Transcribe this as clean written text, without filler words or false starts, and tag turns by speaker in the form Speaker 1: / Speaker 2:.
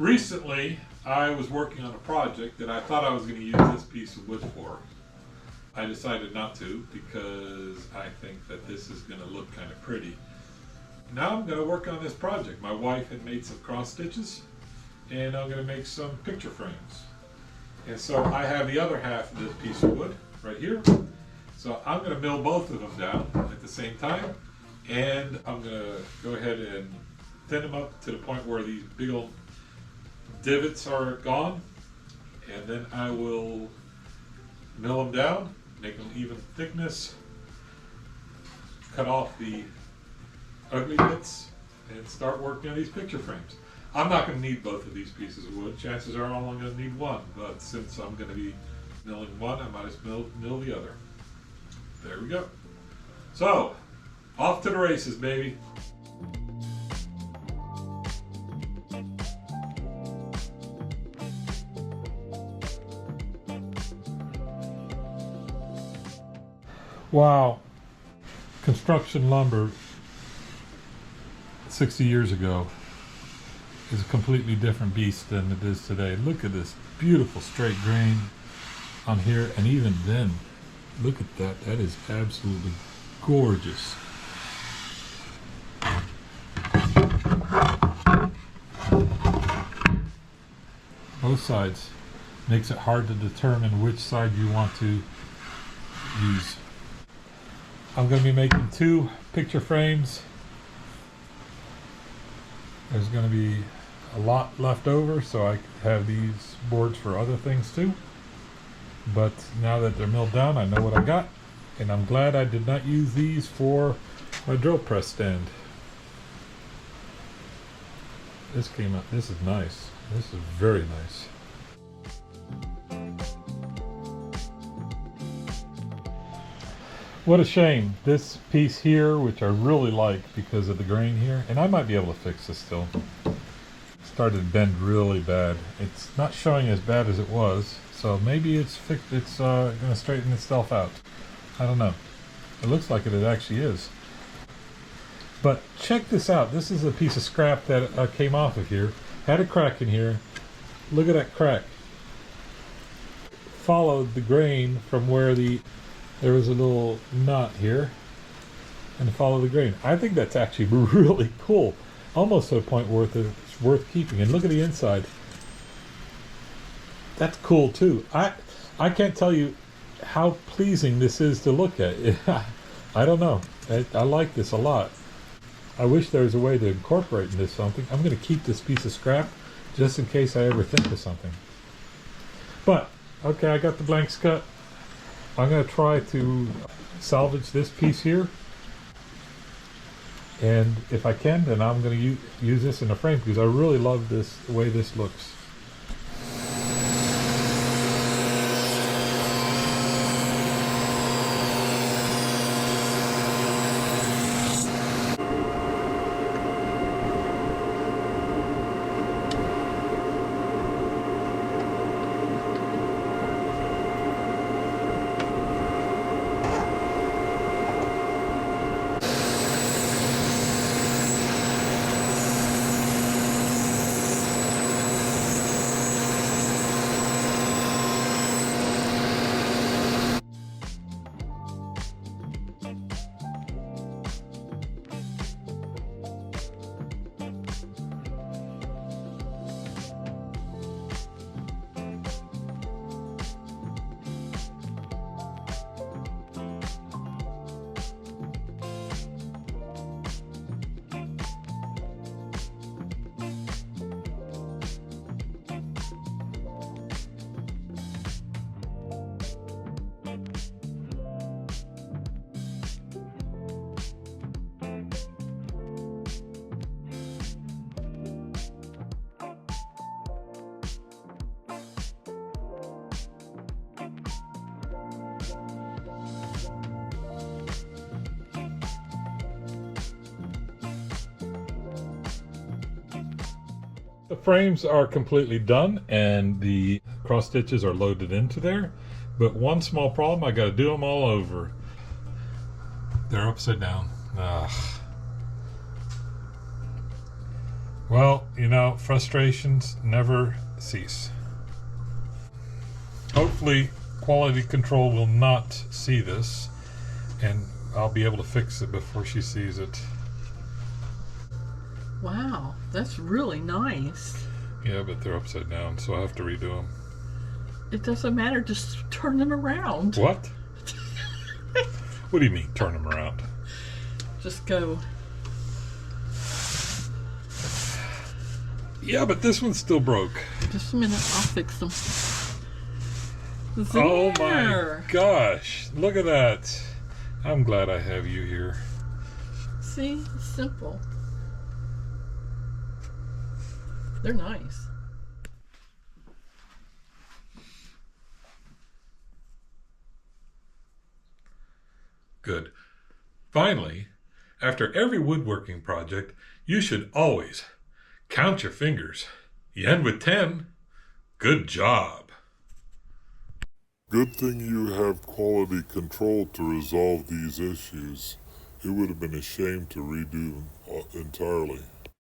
Speaker 1: Recently, I was working on a project that I thought I was going to use this piece of wood for. I decided not to because I think that this is going to look kind of pretty. Now I'm going to work on this project. My wife had made some cross stitches and I'm going to make some picture frames. And so I have the other half of this piece of wood right here. So I'm going to mill both of them down at the same time, and I'm going to go ahead and thin them up to the point where these big old divots are gone, and then I will mill them down, make them even thickness, cut off the ugly bits, and start working on these picture frames. I'm not going to need both of these pieces of wood. Chances are I'm only going to need one, but since I'm going to be milling one, I might as well mill the other. There we go. So, off to the races, baby. Wow. Construction lumber 60 years ago is a completely different beast than it is today. Look at this beautiful straight grain on here, and even then, look at that. That is absolutely gorgeous. Both sides. Makes it hard to determine which side you want to use. I'm going to be making 2 picture frames. There's going to be a lot left over, so I have these boards for other things too. But now that they're milled down, I know what I got, and I'm glad I did not use these for my drill press stand. This came out, this is nice. This is very nice. What a shame. This piece here, which I really like because of the grain here, and I might be able to fix this still, started to bend really bad. It's not showing as bad as it was. So maybe it's fixed. It's going to straighten itself out. I don't know. It looks like it actually is. But check this out. This is a piece of scrap that came off of here. Had a crack in here. Look at that crack. Followed the grain from where there was a little knot here, and follow the grain. I think that's actually really cool. Almost to the point where it's worth keeping. And look at the inside. That's cool too. I can't tell you how pleasing this is to look at. I don't know. I like this a lot. I wish there was a way to incorporate into something. I'm going to keep this piece of scrap just in case I ever think of something. But, okay, I got the blanks cut. I'm going to try to salvage this piece here. And if I can, then I'm going to use this in a frame because I really love this, the way this looks. The frames are completely done and the cross stitches are loaded into there, but one small problem, I got to do them all over. They're upside down. Well, frustrations never cease. Hopefully, quality control will not see this, and I'll be able to fix it before she sees it.
Speaker 2: Wow, that's really nice.
Speaker 1: Yeah, but they're upside down, so I have to redo them.
Speaker 2: It doesn't matter, just turn them around.
Speaker 1: What? What do you mean, turn them around?
Speaker 2: Just go.
Speaker 1: Yeah, but this one's still broke.
Speaker 2: Just a minute, I'll fix them. There.
Speaker 1: Oh my gosh, look at that. I'm glad I have you here.
Speaker 2: See, it's simple. They're nice.
Speaker 1: Good. Finally, after every woodworking project, you should always count your fingers. You end with 10. Good job.
Speaker 3: Good thing you have quality control to resolve these issues. It would have been a shame to redo entirely.